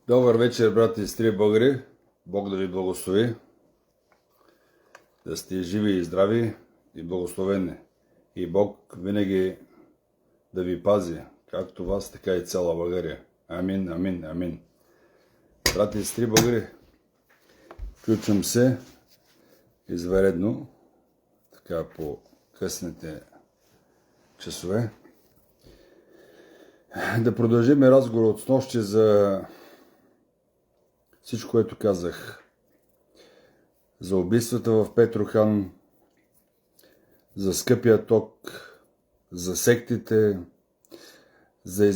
Добър вечер, брати и сестри българи. Бог да ви благослови. Да сте живи и здрави и благословени. И Бог винаги да ви пази, както вас, така и цяла България. Амин, амин, амин. Брати и сестри българи, включвам се извънредно, така по късните часове, да продължим разговор от снощи за всичко, което казах. За убийствата в Петрохан, за скъпия ток, за сектите, за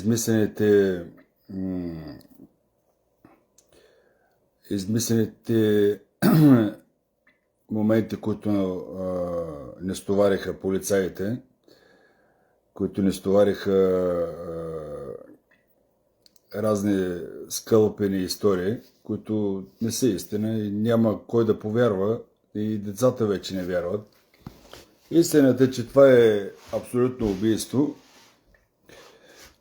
измислените моменти, които не стовариха полицаите, които не стовариха разни скълъпени истории, които не са истина и няма кой да повярва, и децата вече не вярват. Истината е, че това е абсолютно убийство.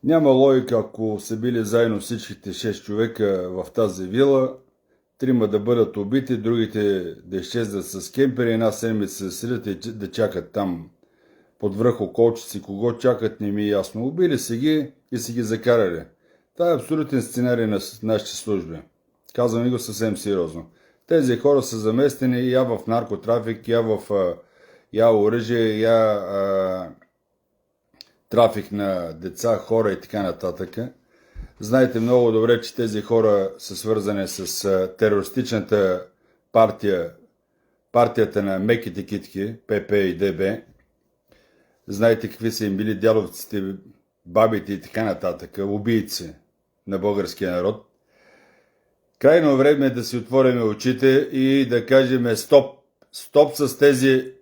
Няма логика, ако са били заедно всичките 6 човека в тази вила, 3 да бъдат убити, другите да изчезнат с кемпери, една седмица да седят и да чакат там под връх околчици. Кого чакат, не ми е ясно. Убили си ги и си ги закарали. Това е абсолютен сценарий на нашите служби. Казвам го съвсем сериозно. Тези хора са заместени я в наркотрафик, я оръжие, я трафик на деца, хора и така нататък. Знаете много добре, че тези хора са свързани с терористичната партия, партията на меките китки, ПП и ДБ. Знаете какви са им били дядовците, бабите и така нататък, убийци на българския народ. Крайно време е да си отворим очите и да кажем стоп. Стоп с тези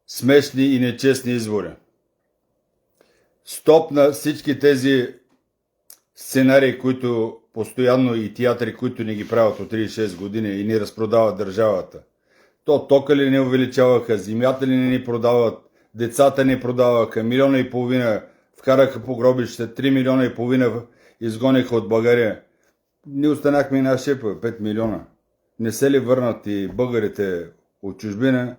смешни и нечестни избори. Стоп на всички тези сценарии, които постоянно и театри, които ни ги правят от 36 години и ни разпродават държавата. То тока ли не увеличаваха, земята ли не ни продават, децата ни продаваха, 1,5 милиона вкараха по гробища, 3,5 милиона изгониха от България. Ние останахме една шепа, 5 милиона. Не се ли върнат и българите от чужбина,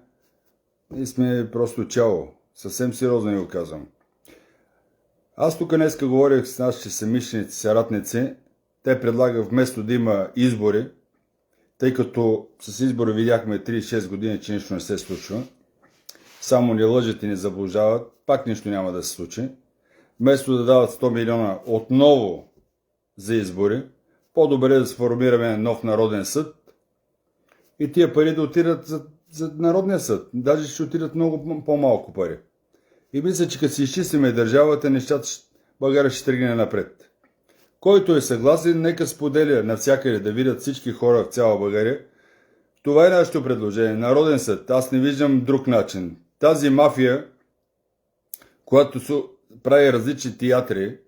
ние сме просто чао. Съвсем сериозно ни го казвам. Аз тук днеска говорих с нашите съмишленици, съратници. Те предлагат вместо да има избори, тъй като с избори видяхме 36 години, че нищо не се случва. Само ни лъжат и ни заблуждават, пак нищо няма да се случи. Вместо да дават 100 милиона отново за избори, по-добре да сформираме нов народен съд и тия пари да отидат за народния съд. Даже ще отидат много по-малко пари. И мисля, че като си изчистиме държавата, нещата България ще тръгне напред. Който е съгласен, нека споделя навсякъде да видят всички хора в цяла България. Това е нашето предложение. Народен съд. Аз не виждам друг начин. Тази мафия, която прави различни театри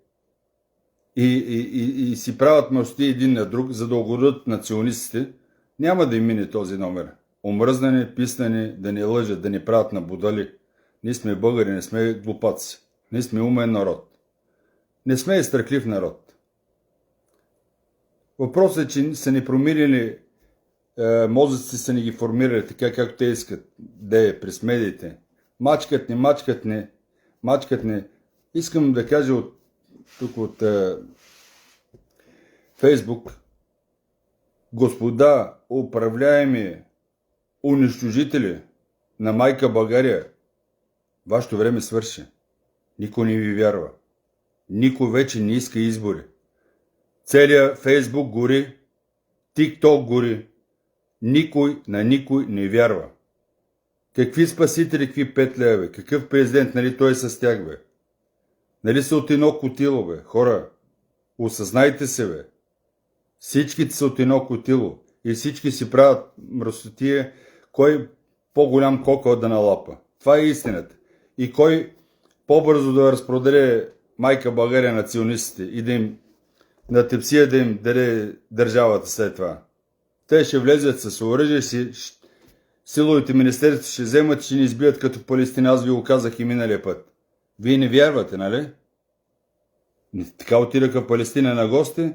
и си правят мъщи един на друг, за да угодят националистите, няма да им мине този номер. Омръзнани, писнани, да ни лъжат, да ни правят на будали. Ние сме българи, не сме глупаци. Ние сме умен народ. Не сме и страхлив народ. Въпросът е, че са ни промирили, мозъците са ни ги формирали така, както те искат да е през медиите. Мачкат не. Искам да кажа от Фейсбук, господа управляеми унищожители на майка България, вашето време свърши. Никой не ви вярва. Никой вече не иска избори. Целият Фейсбук гори, ТикТок гори. Никой на никой не вярва. Какви спасители, какви 5 лева, бе? Какъв президент, нали той с тях, бе? Нали са от едно котило, бе? Хора, осъзнайте се, бе. Всичките са от едно котило и всички си правят мръсотия, кой по-голям кокъл да налапа. Това е истината. И кой по-бързо да разпродаде майка България на ционистите и да им на тепсия да им даде държавата след това. Те ще влезат с оръжие, силовите министерства ще вземат, ще ни избият като Палестина. Аз ви го казах и миналия път. Вие не вярвате, нали? Така отидаха в Палестина на гости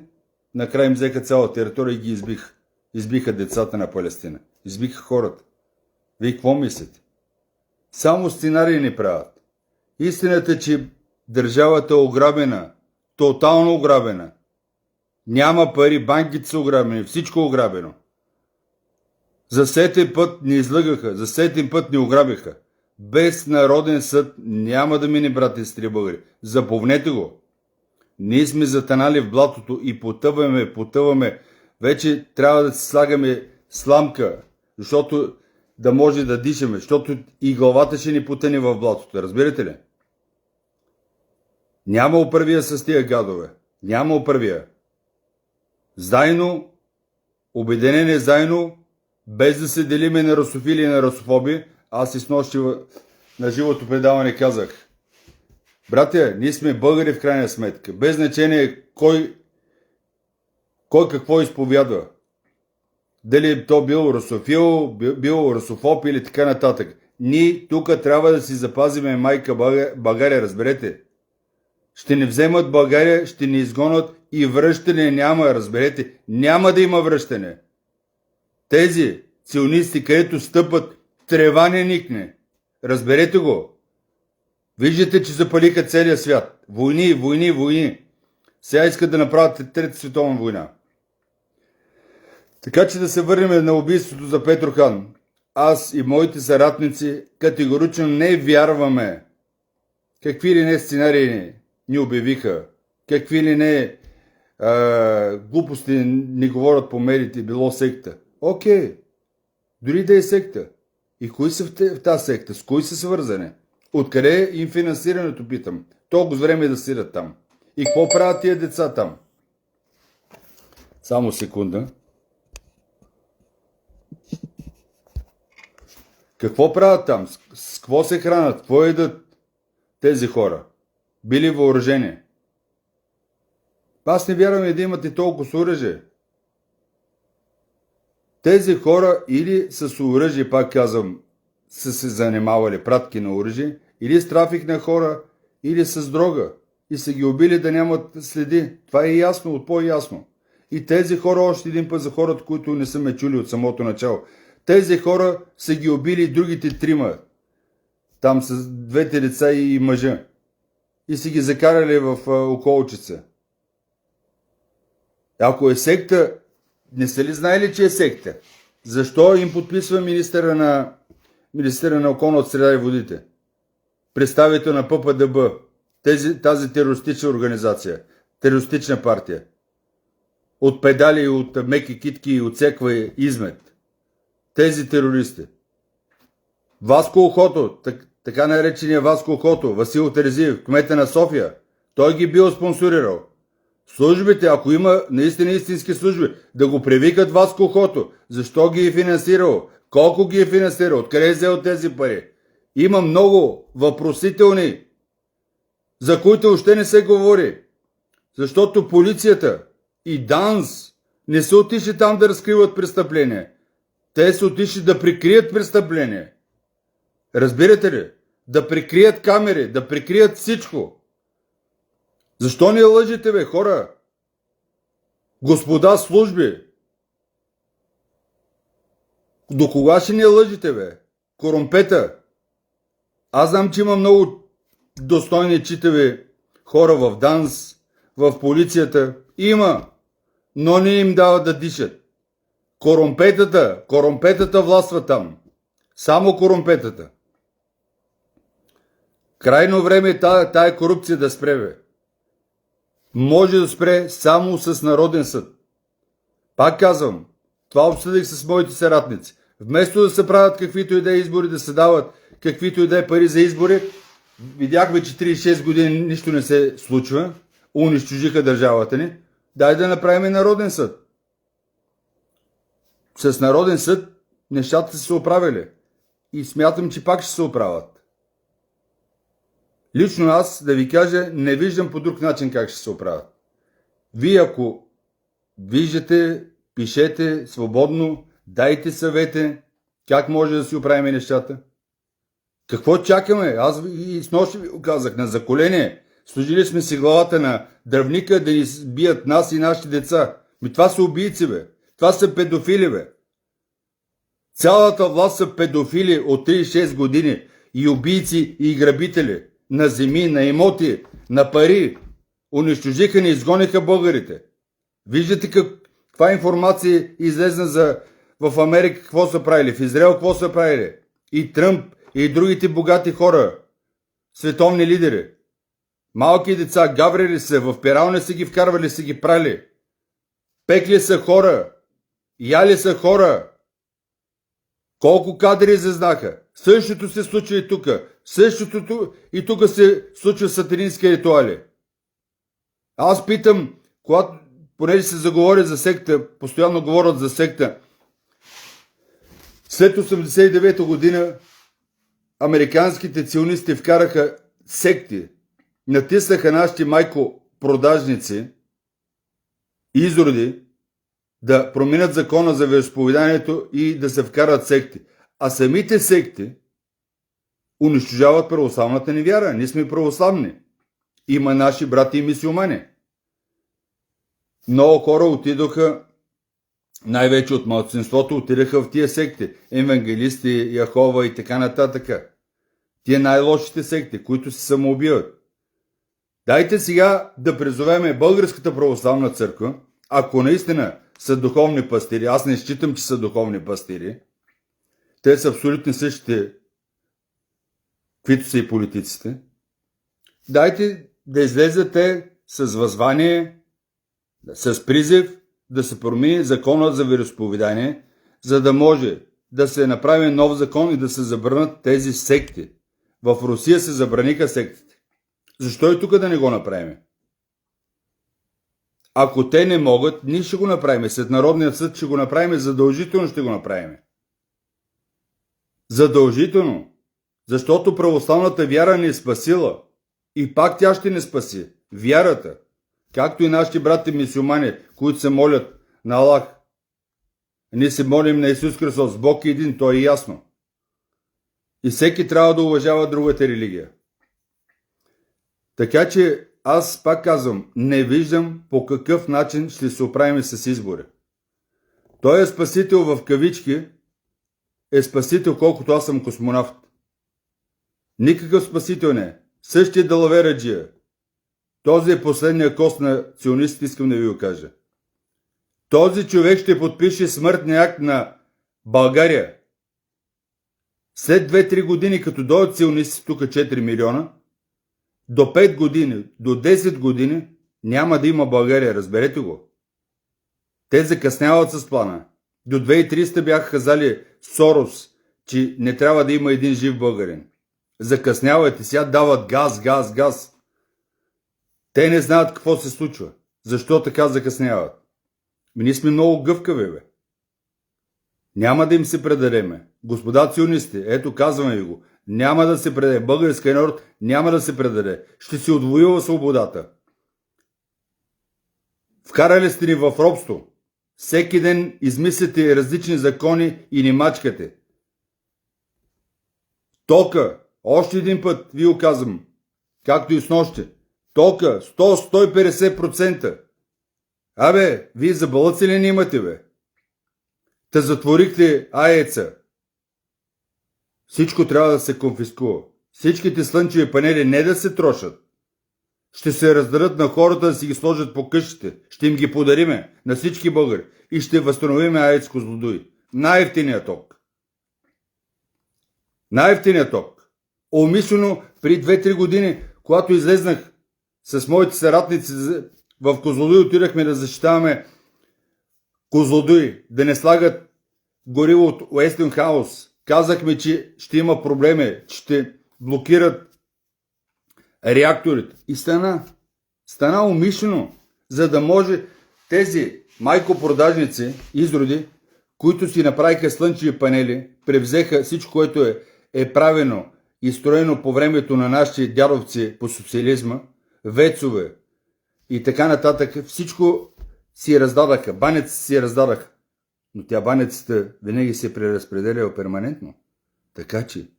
накрая им взеха цяла територия и ги избиха. Избиха децата на Палестина. Избиха хората. Вие какво мислите? Само сценарии ни правят. Истината е, че държавата е ограбена. Тотално ограбена. Няма пари, банките са ограбени, всичко е ограбено. За сетен път ни излъгаха, за сетен път ни ограбиха. Без народен съд няма да мине, брати и сестри българи. Запомнете го. Ние сме затънали в блатото и потъваме. Вече трябва да си слагаме сламка, защото да може да дишаме, защото и главата ще ни потъне в блатото. Разбирате ли? Няма оправия с тия гадове. Няма оправия. Заедно, обединение заедно, без да се делиме на русофили и на русофоби, аз и снощи на живото предаване казах: братя, ние сме българи в крайна сметка. Без значение кой какво изповядва. Дали то бил русофил, бил русофоб или така нататък. Ние тук трябва да си запазиме майка България, разберете. Ще ни вземат България, ще ни изгонят и връщане няма, разберете. Няма да има връщане. Тези сионисти, където стъпат, трева не никне. Разберете го. Виждате, че запалиха целия свят. Войни. Сега искат да направят Трета световна война. Така че да се върнем на убийството за Петро хан. Аз и моите съратници категорично не вярваме. Какви ли не сценарии ни обявиха, какви ли не глупости ни говорят по медиите, било секта. Окей, дори да е секта. И кои са в тази секта? С кои са свързани? Откъде е им финансирането, питам? Толкова време да сидят там. И какво правят тия деца там? Само секунда. Какво правят там? С какво се хранят? Какво едат тези хора? Били въоръжени? Аз не вярвам да имате толкова оръжие. Тези хора или с оръжие, пак казвам, са се занимавали пратки на оръжие, или с трафик на хора, или с дрога. И са ги убили да нямат следи. Това е ясно, от по-ясно. И тези хора, още един път за хората, които не са ме чули от самото начало, тези хора са ги убили другите трима. Там с двете деца и мъжа. И са ги закарали в околчица. Ако е секта, не са ли знаели, че е секта? Защо им подписва министъра на околната среда и водите? Представител на ППДБ, тази терористична организация, терористична партия. От педали, от меки китки, от всяква измет. Тези терористи. Васко Охото, така наречения Васко Охото, Васил Терезиев, кмета на София, той ги бил спонсорирал. Службите, ако има наистина истински служби, да го привикат Васко Охото. Защо ги е финансирал? Колко ги е финансирал? Откъде е взел тези пари? Има много въпросителни, за които още не се говори. Защото полицията и ДАНС не са отишли там да разкриват престъпления. Те са отишли да прикрият престъпления. Разбирате ли? Да прикрият камери, да прикрият всичко. Защо не лъжите, бе, хора? Господа служби! До кога ще не лъжите, бе? Корумпета! Аз знам, че има много достойни читави хора в ДАНС, в полицията. Има, но не им дават да дишат. Корумпетата властва там. Само корумпетата. Крайно време е тая корупция да спре, бе. Може да спре само с народен съд. Пак казвам, това обсъдих с моите съратници. Вместо да се правят каквито и да е избори, да се дават каквито и да е пари за избори, видяхме, че 36 години нищо не се случва, унищожиха държавата ни, дай да направим народен съд. С народен съд нещата са се оправили и смятам, че пак ще се оправят. Лично аз, да ви кажа, не виждам по друг начин как ще се оправят. Вие, ако виждате, пишете свободно, дайте съвети, как може да си оправим нещата. Какво чакаме? Аз и снощи ви го казах, на заколение. Служили сме си главата на дръвника да ни бият нас и нашите деца. Това са убийци, бе. Това са педофили, бе. Цялата власт са педофили от 36 години. И убийци, и грабители. На земи, на имоти, на пари. Унищожиха, не изгониха българите. Виждате каква информация излезна в Америка, какво са правили, в Израел какво са правили. И Тръмп, и другите богати хора, световни лидери. Малки деца, гаврили са, в пирални са ги вкарвали, са ги прали. Пекли са хора, яли са хора. Колко кадри излезнаха. Същото се случва и тук. Същото и тук се случва сатанински ритуали. Аз питам, понеже се заговори за секта, постоянно говорят за секта, след 1989 година американските ционисти вкараха секти, натиснаха нашите майко-продажници, изроди, да променят закона за вероизповеданието и да се вкарат секти. А самите секти унищожават православната ни вяра. Ние сме православни. Има наши брати и мюсюлмани. Много хора отидоха, най-вече от малцинството, отидаха в тия секти. Евангелисти, Яхова и така нататък. Тия най-лошите секти, които се самоубиват. Дайте сега да призовеме Българската православна църква, ако наистина са духовни пастири, аз не считам, че са духовни пастири, те са абсолютно същите, каквито са и политиците, дайте да излезете с възвание, с призив да се промени закона за вероизповедание, за да може да се направи нов закон и да се забранят тези секти. В Русия се забраниха сектите. Защо и тук да не го направим? Ако те не могат, ние ще го направим. След Народния съд ще го направим, задължително ще го направим. Задължително. Защото православната вяра ни е спасила. И пак тя ще ни спаси. Вярата. Както и нашите брати мюсюлмани, които се молят на Аллах. Ние се молим на Исус Христос. Бог е един, то е ясно. И всеки трябва да уважава другата религия. Така че аз пак казвам, не виждам по какъв начин ще се оправим с избори. Той е спасител в кавички, е спасител колкото аз съм космонавт. Никакъв спасител не е. Същия далавераджия. Този е последния кост на ционистите, искам да ви го кажа. Този човек ще подпише смъртния акт на България. След 2-3 години, като дойдат ционисти, тук 4 милиона, до 5 години, до 10 години няма да има България, разберете го. Те закъсняват с плана. До 2300 бяха казали Сорос, че не трябва да има един жив българин. Закъснявайте, сега дават газ. Те не знаят какво се случва. Защо така закъсняват? Ние сме много гъвкави, бе. Няма да им се предадеме. Господа ционисти, ето казваме ви го. Няма да се предаде. Българския народ няма да се предаде. Ще си отвоюва свободата. Вкарали сте ни в робство. Всеки ден измисляте различни закони и ни мачкате. Тока, още един път ви го казвам, както и снощи. Тока, 100-150%. Абе, вие за балъци ли не имате, бе? Та затворихте АЕЦа. Всичко трябва да се конфискува. Всичките слънчеви панели не да се трошат. Ще се раздадат на хората да си ги сложат по къщите. Ще им ги подариме на всички българи. И ще възстановиме АЕЦ Козлодуй. Най-евтиният ток. Най-евтиният ток. Умишлено при 2-3 години, когато излезнах с моите съратници в Козлодуй, отидахме да защитаваме Козлодуй, да не слагат гориво от Уестингхаус. Казахме, че ще има проблеми, че ще блокират реакторите. И стана умишлено, за да може тези майкопродажници, изроди, които си направиха слънчеви панели, превзеха всичко, което е правено и строено по времето на нашите дядовци по социализма, вецове и така нататък, всичко си раздадаха, банеци си раздадаха. Но тя банецата винаги се преразпределяла перманентно. Така че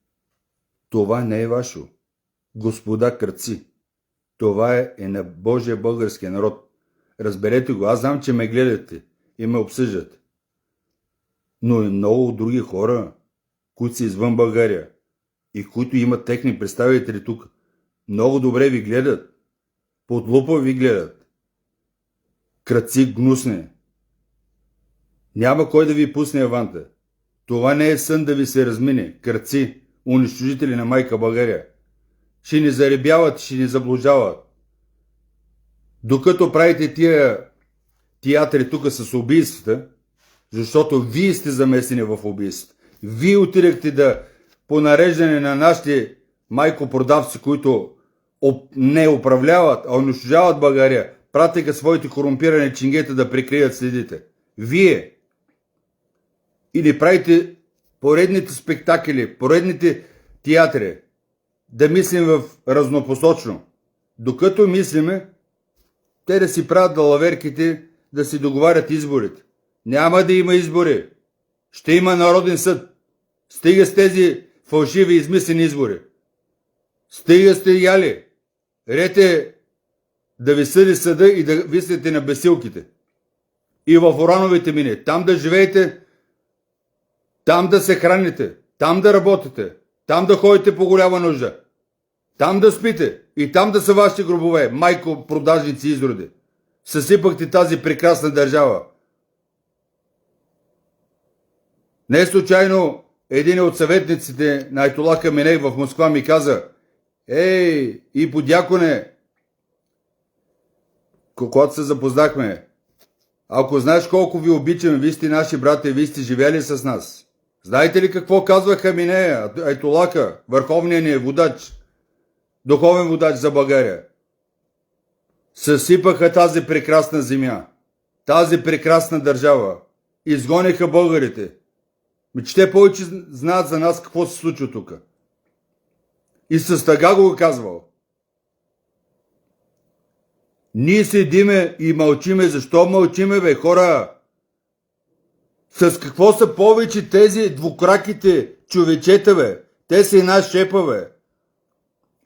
това не е ваше. Господа кръци, това е на Божия българския народ. Разберете го, аз знам, че ме гледате и ме обсъждате. Но и много други хора, които са извън България и които имат техни представители тук, много добре ви гледат. Под лупа ви гледат. Крадци гнусни. Няма кой да ви пусне аванта. Това не е сън да ви се размине. Крадци, унищожители на майка България. Ще ни заребяват, ще ни заблуждават. Докато правите тия театри тук с убийствата, защото вие сте замесени в убийствата. Вие отидахте да по нареждане на нашите майкопродавци, които не управляват, а унищожават България, пратиха своите корумпирани чингета да прикрият следите. Вие или правите поредните спектакли, поредните театри, да мислим в разнопосочно. Докато мислиме, те да си правят далаверките, да си договарят изборите. Няма да има избори. Ще има Народен съд. Стига с тези фалшиви измислени избори. Стига сте яли. Рете да ви съди съда и да висите на бесилките. И в урановите мини. Там да живеете, там да се храните, там да работите, там да ходите по голяма нужда, там да спите и там да са вашите гробове, майко продажници изроди. Съсипахте тази прекрасна държава. Не случайно един от съветниците на Айтола Хаменей в Москва ми каза: ей, и подяконе, когато се запознахме, ако знаеш колко ви обичаме, вие сте наши брати, вие сте живели с нас. Знаете ли какво казва Хаменея, Айтолака, върховният ни водач, духовен водач за България? Съсипаха тази прекрасна земя, тази прекрасна държава, изгониха българите. Че те повече знаят за нас какво се случва тук. И с тъга го казвал. Ние седиме и мълчиме. Защо мълчиме, бе, хора? С какво са повече тези двукраките човечета, бе? Те са една шепа, бе.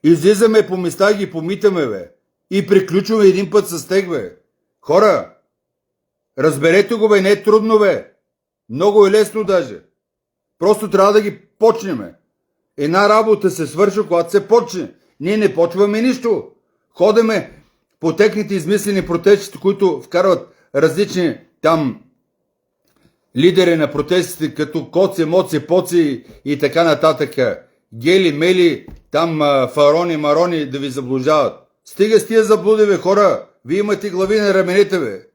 Излизаме по места и ги помитаме, бе. И приключваме един път с тех, бе. Хора, разберете го, бе, не е трудно, бе. Много е лесно даже. Просто трябва да ги почнем. Една работа се свършва, когато се почне. Ние не почваме нищо. Ходеме по техните измислени протестите, които вкарват различни там лидери на протестите, като Коци, Моци, Поци и така нататък. Гели, мели, там фарони, марони да ви заблуждават. Стига с тия заблуди, бе, хора. Вие имате глави на раменете, бе.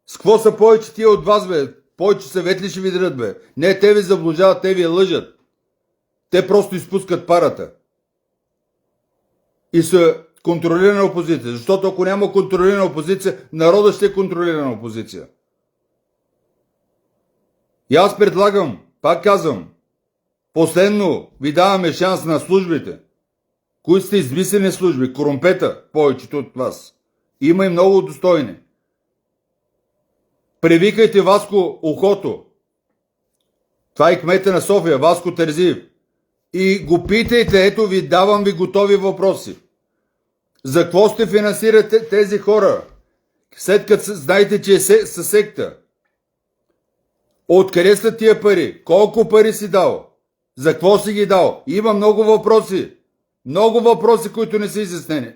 С какво са повече тия от вас, бе? Повече съвет ли ще ви дадат, бе? Не, те ви заблуждават, те ви лъжат. Те просто изпускат парата. И са контролирана опозиция. Защото ако няма контролирана опозиция, народът ще е контролирана опозиция. И аз предлагам, пак казвам, последно ви даваме шанс на службите, които сте измислени служби, корумпета, повечето от вас. Има и много достойни. Привикайте Васко Ухото. Това е кмета на София, Васко Терзиев. И го питайте, ето ви, давам ви готови въпроси. За какво сте финансирате тези хора? След като знаете, че е със секта. Откъде са тия пари? Колко пари си дал? За какво си ги дал? Има много въпроси. Много въпроси, които не са изяснени.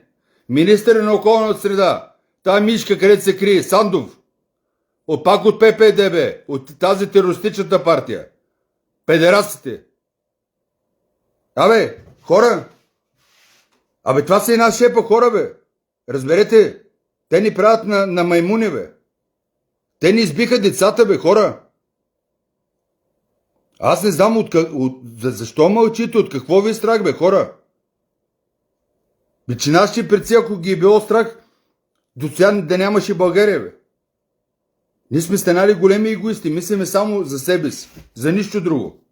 Министър на околната среда. Та мишка, където се крие? Сандов. Пак от ППДБ. От тази терористичната партия. Педерастите. Абе, хора. Абе, това са една шепа хора, бе. Разберете, те ни правят на маймуни, бе. Те ни избиха децата, бе, хора. Аз не знам защо мълчите, от какво ви е страх, бе, хора. Че нашите предци, ако ги е било страх, до сега да нямаше България, бе. Ние сме станали големи егоисти, мислиме само за себе си, за нищо друго.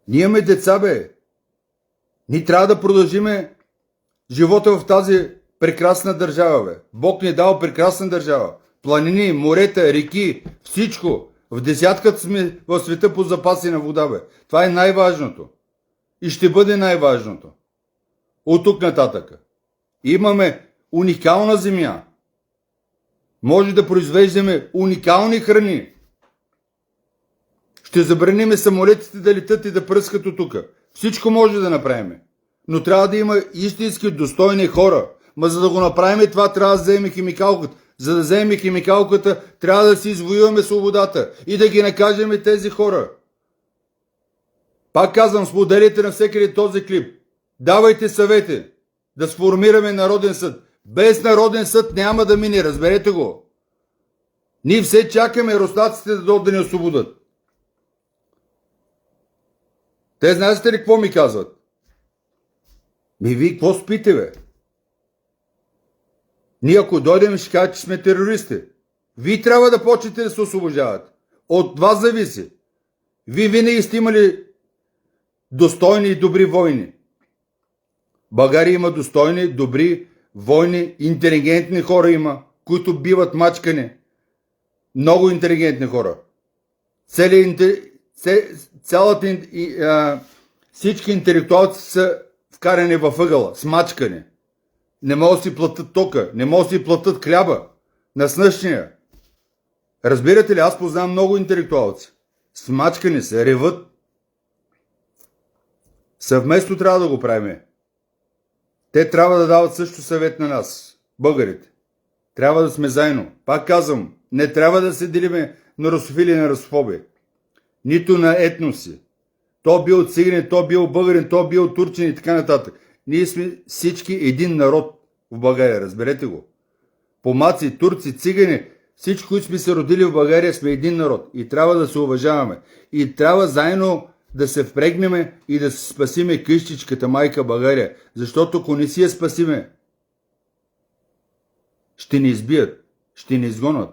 Ние имаме деца, бе. Ние трябва да продължиме живота в тази прекрасна държава, бе. Бог ни е дал прекрасна държава. Планини, морета, реки, всичко. В десятката сме в света по запаси на вода, бе. Това е най-важното. И ще бъде най-важното. От тук нататък. Имаме уникална земя. Може да произвеждаме уникални храни. Ще забраним самолетите да летат и да пръскат от тук. Всичко може да направим. Но трябва да има истински достойни хора. Ма за да го направим това, трябва да вземем химикалката. За да вземем химикалката, трябва да си извоюваме свободата и да ги накажем тези хора. Пак казвам, споделите навсекъде този клип. Давайте съвети да сформираме Народен съд. Без Народен съд няма да мине, разберете го. Ние все чакаме руснаците да дойдат да ни освободят. Те знаете ли какво ми казват? Вие какво спите, бе? Ние ако дойдем ще кажа, че сме терористи. Вие трябва да почнете да се освобождават. От вас зависи. Вие винаги сте имали достойни и добри войни. България има достойни, добри войни, интелигентни хора има, които биват мачкани. Много интелигентни хора. Всички интелектуалци са вкарани във ъгъла, смачкани. Не могат да си платят тока, не могат да си платят хляба на снъщния. Разбирате ли, аз познавам много интелектуалци. Смачкани се, реват. Съвместно трябва да го правим. Те трябва да дават също съвет на нас, българите. Трябва да сме заедно. Пак казвам, не трябва да се делиме на русофили и на русофоби. Нито на етноси. То бил циганин, то бил българин, то бил турчин и така нататък. Ние сме всички един народ в България, разберете го. Помаци, турци, цигани, всички, които сме се родили в България, сме един народ. И трябва да се уважаваме. И трябва заедно да се впрегнеме и да спасиме къщичката майка България. Защото ако не си я спасиме, ще ни избият, ще ни изгонят.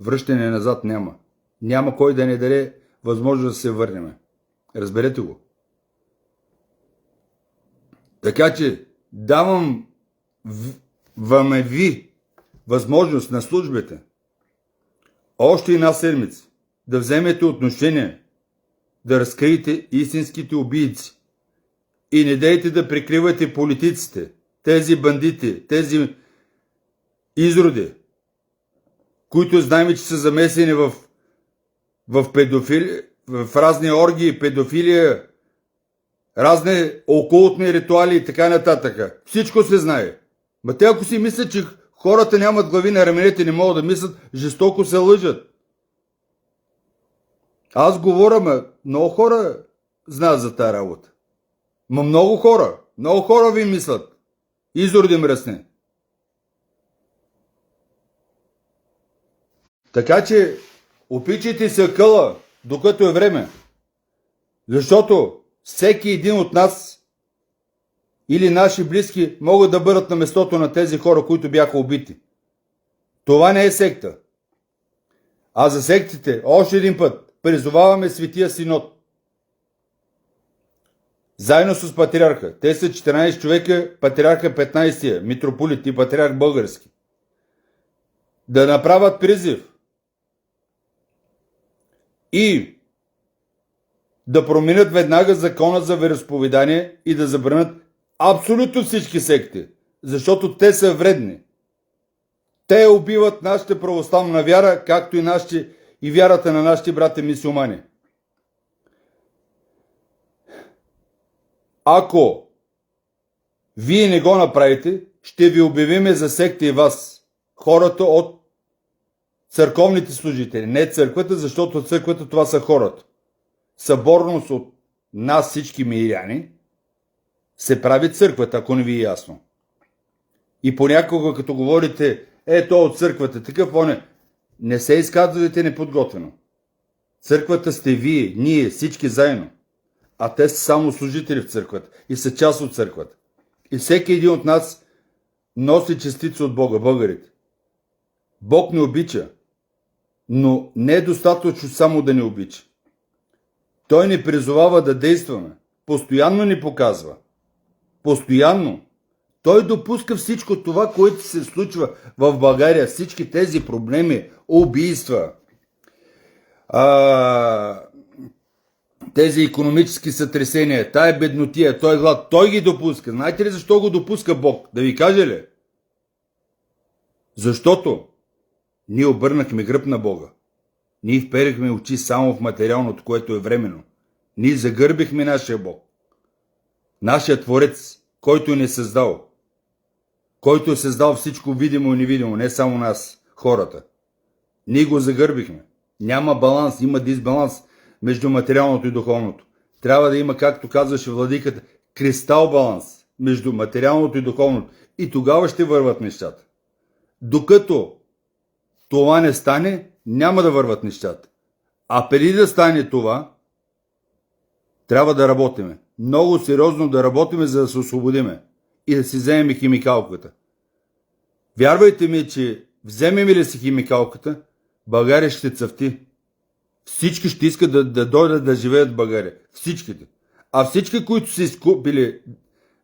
Връщане назад няма. Няма кой да ни даде възможност да се върнем. Разберете го. Така че давам ви възможност на службите още една седмица да вземете отношение, да разкриете истинските убийци и не дейте да прикривате политиците, тези бандити, тези изроди, които знаем, че са замесени в педофилия, в разни оргии, педофилия, разни окултни ритуали и така нататък. Всичко се знае. Ма те ако си мислят, че хората нямат глави на раменете, не могат да мислят, жестоко се лъжат. Аз говоря, много хора знаят за тази работа. Много хора ви мислят. Изроди мръсни. Така че опичайте се къла, докато е време. Защото всеки един от нас или наши близки могат да бъдат на местото на тези хора, които бяха убити. Това не е секта. А за сектите, още един път, призоваваме Светия Синод. Заедно с патриарха. Те са 14 човека, патриарха 15-тия, митрополит и патриарх български. Да направят призив и да променят веднага закона за вероизповедание и да забранят абсолютно всички секти, защото те са вредни. Те убиват нашата православна вяра, както и вярата на нашите брати мюсюлмани. Ако вие не го направите, ще ви обявиме за секта и вас, хората от църковните служители, не църквата, защото църквата това са хората. Съборност от нас всички миряни се прави църквата, ако не ви е ясно. И понякога, като говорите, ето от църквата, такъв не се изказвате неподготвено. Църквата сте вие, ние, всички заедно. А те са само служители в църквата и са част от църквата. И всеки един от нас носи частица от Бога, българите. Бог ни обича, но не е достатъчно само да ни обича. Той ни призовава да действаме. Постоянно ни показва. Постоянно. Той допуска всичко това, което се случва в България. Всички тези проблеми, убийства, тези икономически сътресения, тая беднотия, той глад, той ги допуска. Знаете ли защо го допуска Бог? Да ви кажа ли? Защото Ние обърнахме гръб на Бога. Ние вперихме очи само в материалното, което е временно. Ние загърбихме нашия Бог. Нашия Творец, който ни е създал. Който е създал всичко видимо и невидимо, не само нас, хората. Ние го загърбихме. Няма баланс, има дисбаланс между материалното и духовното. Трябва да има, както казваше владиката, кристал баланс между материалното и духовното. И тогава ще върват нещата. Докато това не стане, няма да върват нещата. А преди да стане това, трябва да работиме. Много сериозно да работиме, за да се освободиме и да си вземем химикалката. Вярвайте ми, че вземем ли си химикалката, България ще цъфти. Всички ще искат да дойдат да живеят в България. Всичките. А всички, които са изкупили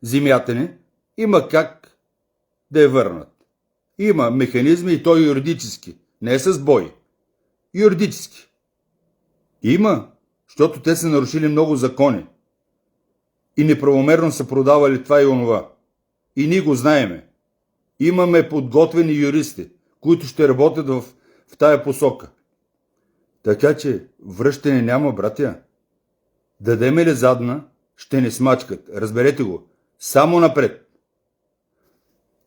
земята ни, има как да я върнат. Има механизми и то юридически. Не с бой. Юридически. Има, защото те са нарушили много закони. И неправомерно са продавали това и онова. И ние го знаеме. Имаме подготвени юристи, които ще работят в тая посока. Така че връщане няма, братя. Дадеме ли задна, ще не смачкат. Разберете го. Само напред.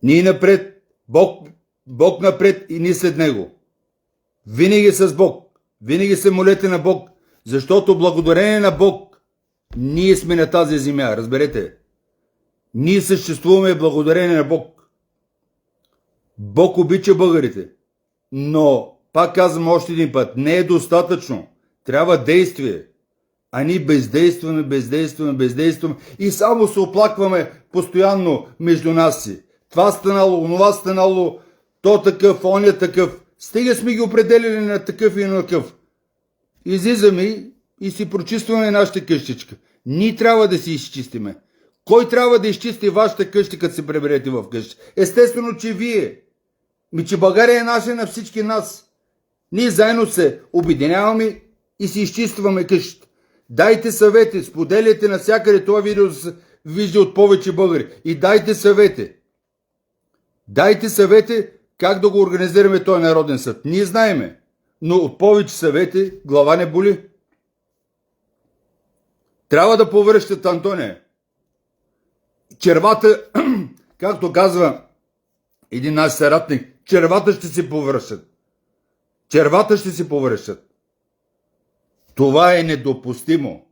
Ние напред, Бог напред и ние след Него. Винаги с Бог. Винаги се молете на Бог, защото благодарение на Бог ние сме на тази земя. Разберете. Ние съществуваме благодарение на Бог. Бог обича българите. Но, пак казвам още един път, не е достатъчно. Трябва действие. А ние бездействаме и само се оплакваме постоянно между нас си. Това станало, онова станало, то такъв, он е такъв. Стига сме ги определили на такъв и на такъв. Излизаме и си прочистваме нашата къщичка. Ние трябва да си изчистиме. Кой трябва да изчисти вашата къща, като се преберете в къща? Естествено, че вие. Че България е наша на всички нас. Ние заедно се обединяваме и си изчистваме къщата. Дайте съвети, споделяйте навсякъде това видео да се вижда от повече българи. И дайте съвети. Дайте съвети как да го организираме този народен съд. Ние знаеме, но от повече съвети глава не боли. Трябва да повръщат, Антоне. Червата, както казва един наш съратник, червата ще се повръщат. Червата ще се повръщат. Това е недопустимо.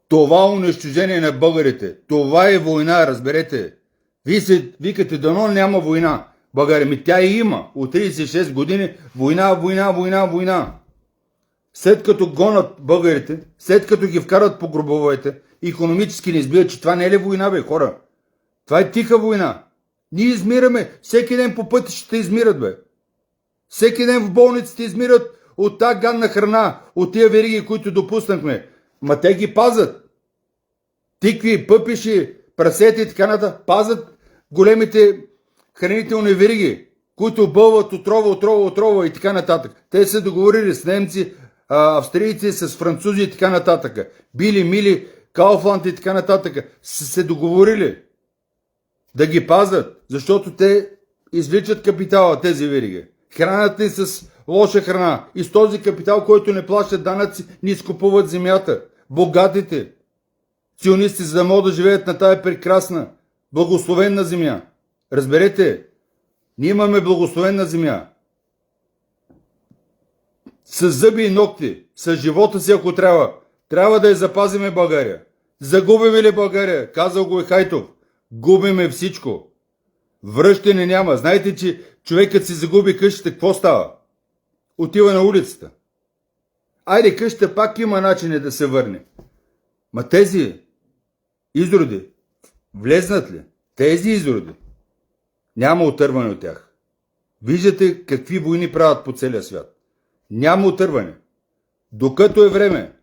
Това унищожение на българите. Това е война, разберете. Вие се викате, дано няма война. България, тя и има. От 36 години война. След като гонат българите, след като ги вкарат по гробовете, икономически не избиват, че това не е ли война, бе, хора? Това е тиха война. Ние измираме. Всеки ден по пътищата измират, бе. Всеки ден в болниците измират от тази гадна храна, от тия вериги, които допуснахме. Ма те ги пазят. Тикви, пъпиши, прасети и така нататък. Пазят големите хранителни вериги, които бълват отрова и така нататък. Те са договорили с немци, австрийци, с французи и така нататък. Били, Мили, Кауфланд и така нататък. Са се договорили да ги пазят, защото те извличат капитала, тези вериги. Хранят ни с лоша храна. И с този капитал, който не плащат данъци, ни изкупуват земята. Богатите сионисти, за да могат да живеят на тая прекрасна, благословенна земя. Разберете, ние имаме благословенна земя. С зъби и ногти, с живота си, ако трябва. Трябва да я запазиме България. Загубиме ли България? Казал го и Хайтов. Губиме всичко. Връщане няма. Знаете, че човекът си загуби къщата, какво става? Отива на улицата. Айде, къщата пак има начин да се върне. Ма тези изроди влезнат ли? Тези изроди няма отърване от тях. Виждате какви войни правят по целия свят. Няма отърване. Докато е време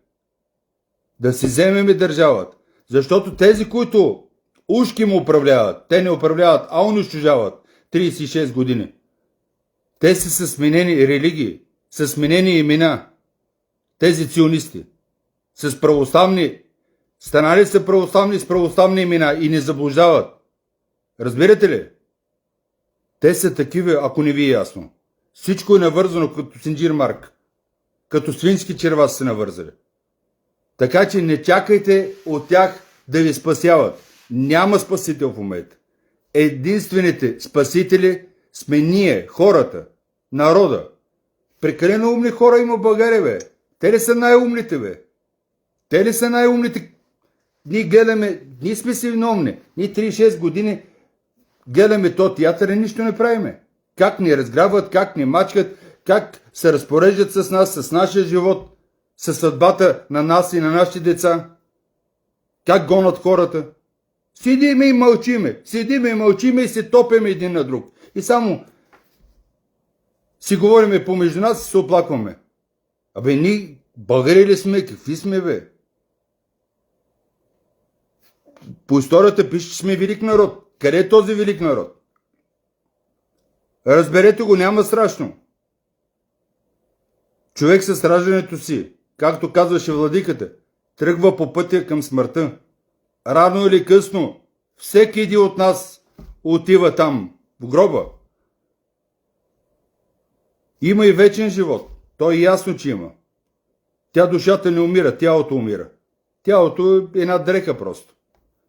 да си вземем държавата, защото тези, които ушки му управляват, те не управляват, а унищожават 36 години. Те са със сменени религии, със сменени имена. Тези ционисти. С православни, станали са православни с православни имена и не заблуждават. Разбирате ли? Те са такива, ако не ви е ясно. Всичко е навързано като синджир марк. Като свински черва са се навързали. Така че не чакайте от тях да ви спасяват. Няма спасител в момента. Единствените спасители сме ние, хората, народа. Прекалено умни хора има в България, бе. Те ли са най-умните, бе? Те ли са най-умните? Ние гледаме, ние сме си виновни. Ние 36 години гледаме то театър и нищо не правиме. Как ни разграбват, как ни мачкат, как се разпореждат с нас, с нашия живот, със съдбата на нас и на нашите деца. Как гонат хората. Седиме и мълчиме и се топиме един на друг. И само си говориме помежду нас и се оплакваме. Абе, ние българи ли сме? Какви сме, бе? По историята пише, че сме велик народ. Къде е този велик народ? Разберете го, няма страшно. Човек с раждането си, както казваше владиката, тръгва по пътя към смъртта. Рано или късно, всеки един от нас отива там, в гроба. Има и вечен живот. Той е ясно, че има. Тя душата не умира, тялото умира. Тялото е една дреха просто.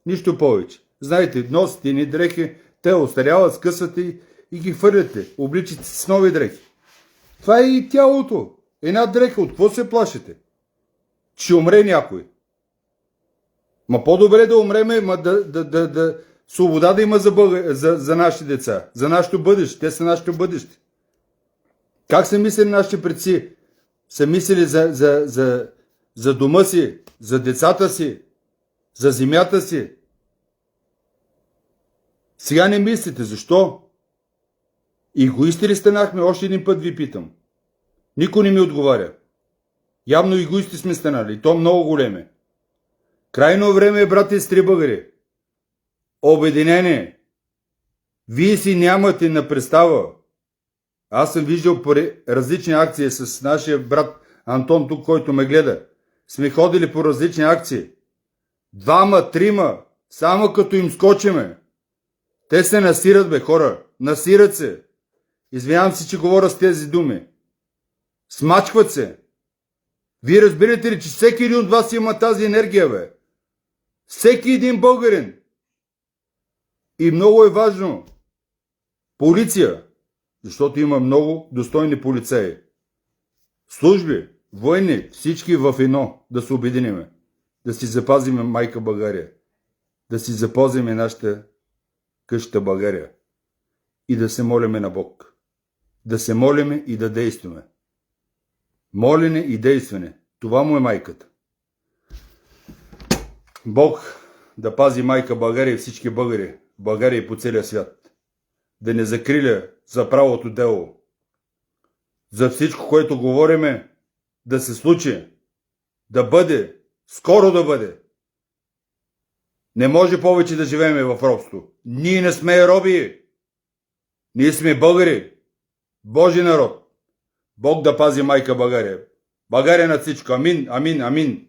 Нищо повече. Знаете, носите ни дрехи, те остаряват, скъсват и ги хвърляте. Обличате с нови дрехи. Това е и тялото. Една дреха. От какво се плашите? Че умре някой. Ма по-добре да умреме, свобода да има за нашите деца. За нашето бъдеще. Те са нашето бъдеще. Как са мислили нашите предци? Са мислили за дома си, за децата си, за земята си. Сега не мислите. Защо? Егоисти ли станахме? Още един път ви питам. Никой не ми отговаря. Явно егоисти сме станали. И то много големе. Крайно време е, брати и сестри българи. Обединение. Вие си нямате на представа. Аз съм виждал по различни акции с нашия брат Антон тук, който ме гледа. Сме ходили по различни акции. 2, 3, само като им скочиме. Те се насират, бе, хора. Насират се. Извинявам се, че говоря с тези думи. Смачкват се. Вие разбирате ли, че всеки един от вас има тази енергия, бе? Всеки един българин. И много е важно. Полиция. Защото има много достойни полицаи. Служби, военни, всички в едно да се обединиме. Да си запазиме майка България. Да си запазиме нашата къща България. И да се молиме на Бог. Да се молиме и да действаме. Молене и действане. Това му е майката. Бог да пази майка България и всички българи. България и по целия свят. Да не закриля за правото дело. За всичко, което говориме, да се случи. Да бъде. Скоро да бъде. Не може повече да живеем в робство. Ние не сме роби. Ние сме българи. Божи народ. Бог да пази майка България. България над всичко. Амин, амин, амин.